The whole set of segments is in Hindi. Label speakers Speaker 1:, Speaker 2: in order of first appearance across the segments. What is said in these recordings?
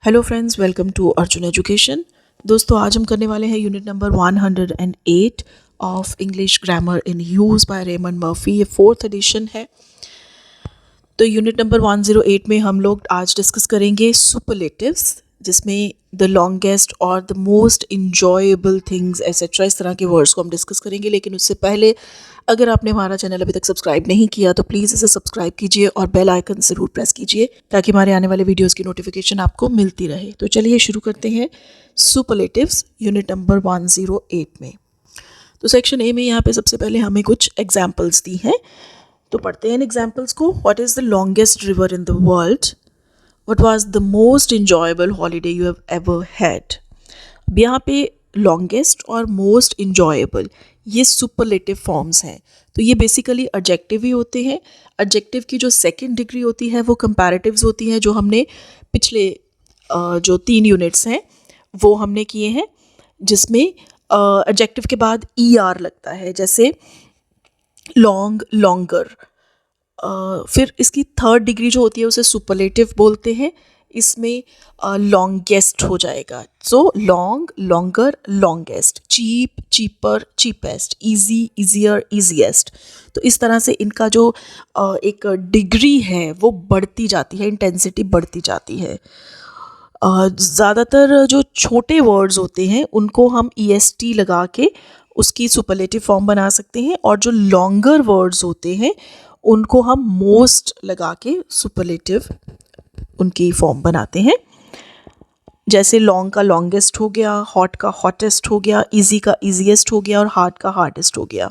Speaker 1: Hello friends, welcome to Arjun education. दोस्तों, आज हम करने वाले हैं unit number 108 of English grammar in use by Raymond Murphy. ये 4th एडिशन है। तो यूनिट नंबर 108 में हम लोग आज डिस्कस करेंगे सुपरलेटिव्स, जिसमें द लॉन्गेस्ट और the most enjoyable things etcetera, इस तरह के वर्ड्स को हम डिस्कस करेंगे। लेकिन उससे पहले अगर आपने हमारा चैनल अभी तक सब्सक्राइब नहीं किया तो प्लीज़ इसे सब्सक्राइब कीजिए और बेल आइकन ज़रूर प्रेस कीजिए ताकि हमारे आने वाले वीडियोस की नोटिफिकेशन आपको मिलती रहे। तो चलिए शुरू करते हैं सुपरलेटिव्स यूनिट नंबर 108 में। तो सेक्शन ए में यहाँ पे सबसे पहले हमें कुछ एग्जाम्पल्स दी हैं, तो पढ़ते हैं इन एग्जाम्पल्स को। What is the longest river in the world? What was the most enjoyable holiday you have ever had? अब यहाँ पे longest और most enjoyable ये superlative forms हैं, तो ये बेसिकली adjective ही होते हैं। adjective की जो second degree होती है वो comparatives होती हैं, जो हमने पिछले जो 3 यूनिट्स हैं वो हमने किए हैं, जिसमें adjective के बाद er लगता है, जैसे long, longer। फिर इसकी थर्ड डिग्री जो होती है उसे सुपरलेटिव बोलते हैं। इसमें लॉन्गेस्ट हो जाएगा, so long, longer, longest, cheap, cheaper, cheapest, easy, easier, easiest. तो इस तरह से इनका जो एक डिग्री है वो बढ़ती जाती है, इंटेंसिटी बढ़ती जाती है। ज़्यादातर जो छोटे वर्ड्स होते हैं उनको हम EST लगा के उसकी सुपरलेटिव फॉर्म बना सकते हैं, और जो लॉन्गर वर्ड्स होते हैं उनको हम मोस्ट लगा के सुपरलेटिव उनकी फॉर्म बनाते हैं। जैसे लॉन्ग का लॉन्गेस्ट हो गया, हॉट का हॉटेस्ट हो गया, इजी का इजीएस्ट हो गया और हार्ड का हार्डेस्ट हो गया।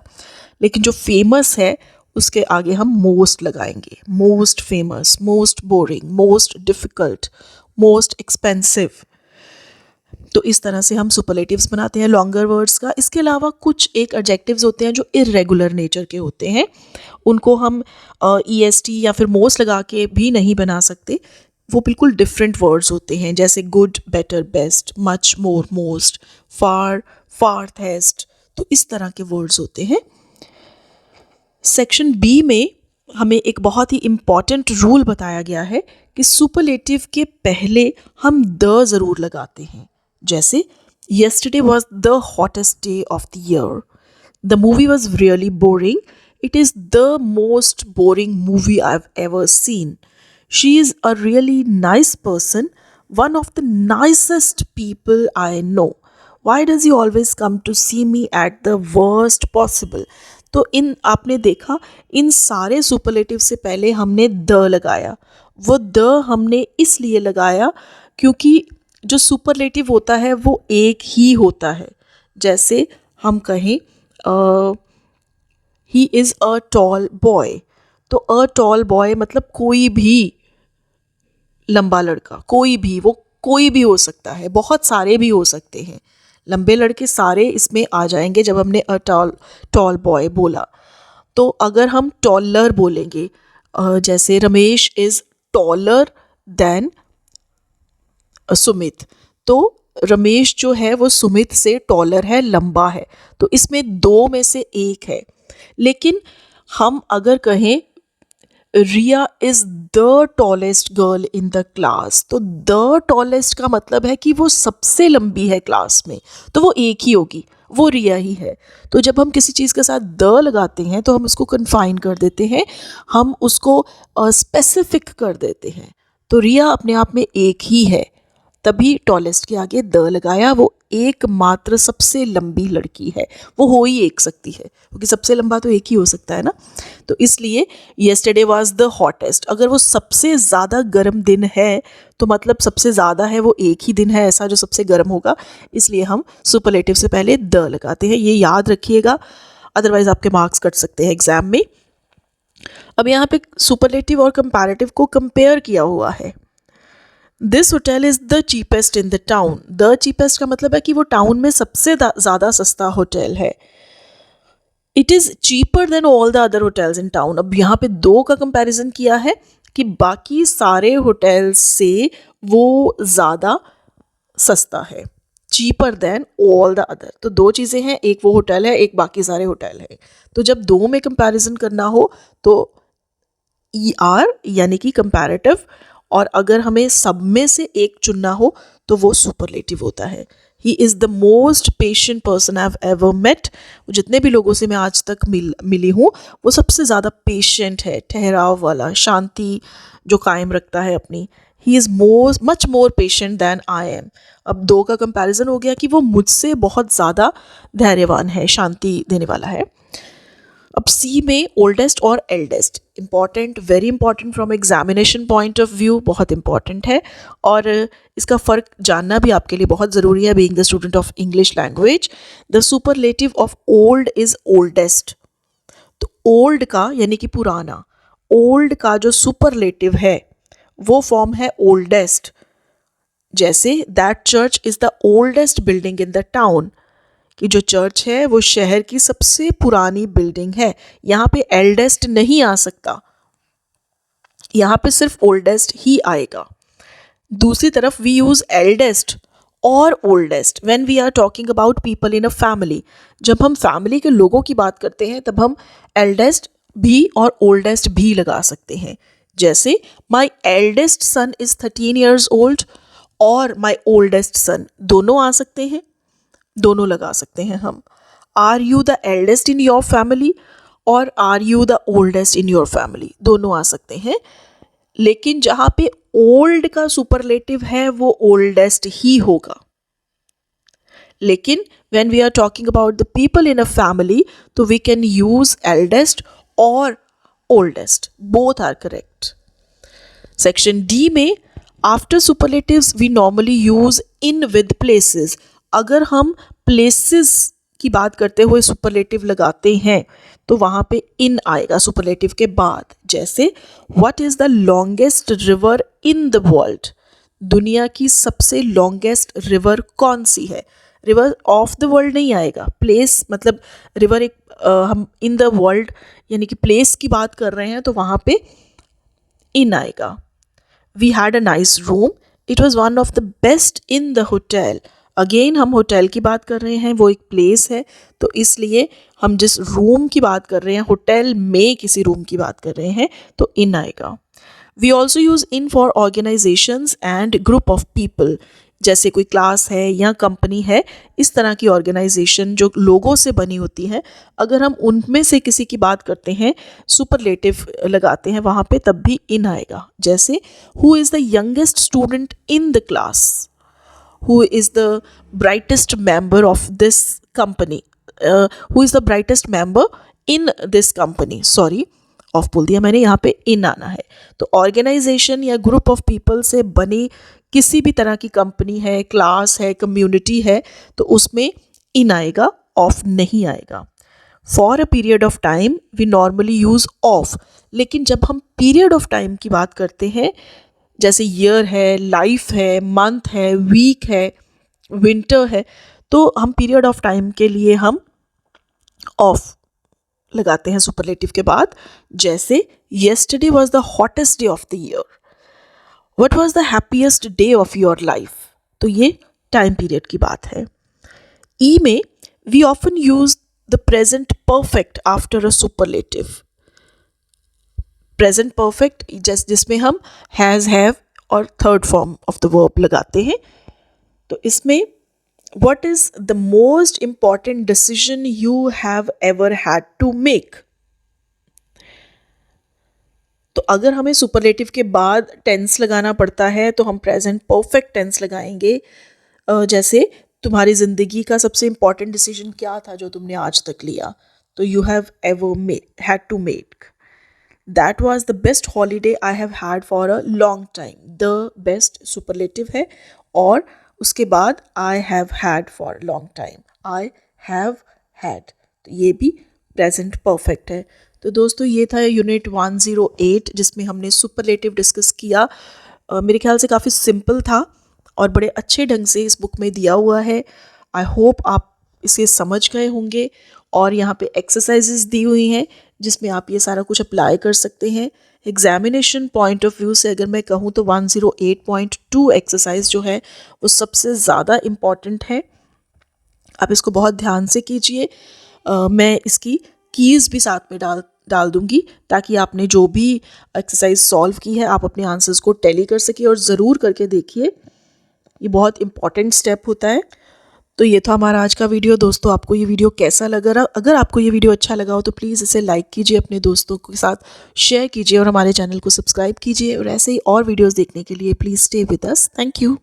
Speaker 1: लेकिन जो फेमस है उसके आगे हम मोस्ट लगाएंगे। Most famous, most boring, most difficult, most expensive. तो इस तरह से हम सुपरलेटिव्स बनाते हैं लॉन्गर वर्ड्स का। इसके अलावा कुछ एक एडजेक्टिव्स होते हैं जो इर्रेगुलर नेचर के होते हैं, उनको हम EST या फिर मोस्ट लगा के भी नहीं बना सकते। वो बिल्कुल डिफरेंट वर्ड्स होते हैं, जैसे गुड, बेटर, बेस्ट, मच, मोर, मोस्ट, फार, फार्थेस्ट। तो इस तरह के वर्ड्स होते हैं। सेक्शन B में हमें एक बहुत ही इम्पॉर्टेंट रूल बताया गया है कि सुपरलेटिव के पहले हम द ज़रूर लगाते हैं। जैसे yesterday was the hottest day of the year. The movie was really boring. It is the most boring movie I've ever seen. She is a really nice person, one of the nicest people I know. Why does he always come to see me at the worst possible? तो इन आपने देखा, इन सारे सुपरलेटिव से पहले हमने द लगाया। वो द हमने इसलिए लगाया क्योंकि जो सुपरलेटिव होता है वो एक ही होता है। जैसे हम कहें he is a tall boy, तो अ टॉल बॉय मतलब कोई भी लंबा लड़का, कोई भी, वो कोई भी हो सकता है, बहुत सारे भी हो सकते हैं। लंबे लड़के सारे इसमें आ जाएंगे जब हमने अ टॉल बॉय बोला। तो अगर हम टॉलर बोलेंगे, जैसे Ramesh is taller than Sumit, तो रमेश जो है वो सुमित से टॉलर है, लंबा है। तो इसमें दो में से एक है। लेकिन हम अगर कहें Riya is the tallest girl in the class, तो द टॉलेस्ट का मतलब है कि वो सबसे लंबी है क्लास में, तो वो एक ही होगी, वो रिया ही है। तो जब हम किसी चीज़ के साथ द लगाते हैं तो हम उसको कन्फाइन कर देते हैं, हम उसको स्पेसिफिक कर देते हैं। तो रिया अपने आप में एक ही है, तभी टॉलेस्ट के आगे द लगाया। वो एकमात्र सबसे लंबी लड़की है, वो हो ही एक सकती है, क्योंकि सबसे लंबा तो एक ही हो सकता है ना। तो इसलिए येस्टरडे वाज द हॉटेस्ट, अगर वो सबसे ज़्यादा गर्म दिन है तो मतलब सबसे ज़्यादा है वो एक ही दिन है ऐसा जो सबसे गर्म होगा, इसलिए हम सुपरलेटिव से पहले द लगाते हैं। ये याद रखिएगा, अदरवाइज आपके मार्क्स कट सकते हैं एग्जाम में। अब यहाँ पे सुपरलेटिव और कंपैरेटिव को कंपेयर किया हुआ है। This hotel is the cheapest in the town. The cheapest का मतलब है कि वो टाउन में सबसे ज़्यादा सस्ता होटल है। It is cheaper than all the other hotels in town. अब यहाँ पे दो का कंपैरिजन किया है कि बाकी सारे होटल्स से वो ज़्यादा सस्ता है, cheaper than all the other. तो दो चीज़ें हैं, एक वो होटल है, एक बाकी सारे होटल है। तो जब दो में कंपैरिजन करना हो तो ER यानी कि कंपैरेटिव और अगर हमें सब में से एक चुनना हो तो वो सुपरलेटिव होता है। He is the most patient person I have ever met. जितने भी लोगों से मैं आज तक मिली हूँ वो सबसे ज़्यादा पेशेंट है, ठहराव वाला, शांति जो कायम रखता है अपनी। He is much more patient than I am. अब दो का कंपैरिजन हो गया कि वो मुझसे बहुत ज़्यादा धैर्यवान है, शांति देने वाला है। अब सी में ओल्डेस्ट और eldest, important, very important from examination point of view, बहुत इंपॉर्टेंट है और इसका फ़र्क जानना भी आपके लिए बहुत ज़रूरी है being the student of English language. The superlative of old is oldest. तो ओल्ड का यानी कि पुराना, ओल्ड का जो सुपरलेटिव है वो फॉर्म है ओल्डेस्ट। जैसे that church is the oldest building in the town, कि जो चर्च है वो शहर की सबसे पुरानी बिल्डिंग है। यहाँ पे एल्डेस्ट नहीं आ सकता, यहाँ पे सिर्फ ओल्डेस्ट ही आएगा। दूसरी तरफ वी यूज़ एल्डेस्ट और oldest when we are talking about people in a family. जब हम फैमिली के लोगों की बात करते हैं तब हम एल्डेस्ट भी और ओल्डेस्ट भी लगा सकते हैं। जैसे my eldest son is 13 years old और माई ओल्डेस्ट सन, दोनों आ सकते हैं, दोनों लगा सकते हैं हम। Are you the eldest in your family और are you the oldest in your family, दोनों आ सकते हैं। लेकिन जहाँ पे ओल्ड का सुपरलेटिव है वो ओल्डेस्ट ही होगा। लेकिन when we are talking about the people in a family तो वी कैन यूज एल्डेस्ट और oldest, both are correct. Section D में after superlatives we normally use in with places. अगर हम प्लेसेस की बात करते हुए सुपरलेटिव लगाते हैं तो वहाँ पे इन आएगा सुपरलेटिव के बाद। जैसे what is the longest river in the world, दुनिया की सबसे लॉन्गेस्ट रिवर कौन सी है। रिवर ऑफ द वर्ल्ड नहीं आएगा, प्लेस मतलब रिवर एक हम इन द वर्ल्ड यानी कि प्लेस की बात कर रहे हैं तो वहाँ पे इन आएगा। We had a nice room, it was one of the best in the hotel. Again हम होटल की बात कर रहे हैं, वो एक प्लेस है तो इसलिए हम जिस रूम की बात कर रहे हैं, होटल में किसी रूम की बात कर रहे हैं तो इन आएगा। We also use in for organisations and group of people. जैसे कोई क्लास है या कंपनी है, इस तरह की ऑर्गेनाइजेशन जो लोगों से बनी होती है, अगर हम उनमें से किसी की बात करते हैं, सुपरलेटिव लगाते हैं वहाँ पे, तब भी इन आएगा। जैसे who is the youngest student in the class, who is the brightest member of this company, who is the brightest member in this company, sorry of बोल दिया मैंने, यहाँ पे इन आना है। तो ऑर्गेनाइजेशन या ग्रुप ऑफ पीपल से बनी किसी भी तरह की कंपनी है, क्लास है, कम्युनिटी है, तो उसमें इन आएगा, ऑफ नहीं आएगा। For a period of time we normally use of, लेकिन जब हम पीरियड ऑफ टाइम की बात करते हैं, जैसे ईयर है, लाइफ है, मंथ है, वीक है, विंटर है, तो हम पीरियड ऑफ टाइम के लिए हम ऑफ लगाते हैं सुपरलेटिव के बाद। जैसे yesterday was the hottest day of the year, what was the happiest day of your life, तो ये टाइम पीरियड की बात है। ई में we often use the present perfect after a superlative. Present perfect जिसमें हम हैज़, हैव और third form of the verb लगाते हैं। तो इसमें what is the most important decision you have ever had to make. तो अगर हमें सुपरलेटिव के बाद टेंस लगाना पड़ता है तो हम प्रेजेंट परफेक्ट टेंस लगाएंगे। जैसे तुम्हारी ज़िंदगी का सबसे इम्पॉर्टेंट डिसीजन क्या था जो तुमने आज तक लिया, तो you have ever had to make. That was the best holiday I have had for a long time. The best superlative है और उसके बाद I have had for a long time. I have had, तो ये भी present perfect है। तो दोस्तों ये था यूनिट 108 जिसमें हमने सुपरलेटिव डिस्कस किया। मेरे ख्याल से काफ़ी सिंपल था और बड़े अच्छे ढंग से इस बुक में दिया हुआ है। आई होप आप इसे समझ गए होंगे और यहाँ पे एक्सरसाइजेस दी हुई हैं जिसमें आप ये सारा कुछ अप्लाई कर सकते हैं। एग्जामिनेशन पॉइंट ऑफ व्यू से अगर मैं कहूँ तो 108.2 एक्सरसाइज जो है वो सबसे ज़्यादा इम्पॉर्टेंट है। आप इसको बहुत ध्यान से कीजिए। मैं इसकी कीज़ भी साथ में डाल दूंगी ताकि आपने जो भी एक्सरसाइज सॉल्व की है आप अपने आंसर्स को टैली कर सके। और ज़रूर करके देखिए, ये बहुत इंपॉर्टेंट स्टेप होता है। तो ये था हमारा आज का वीडियो। दोस्तों, आपको ये वीडियो कैसा लगा? अगर आपको ये वीडियो अच्छा लगा हो तो प्लीज़ इसे लाइक कीजिए, अपने दोस्तों के साथ शेयर कीजिए और हमारे चैनल को सब्सक्राइब कीजिए। और ऐसे ही और वीडियोस देखने के लिए please stay with us. Thank you.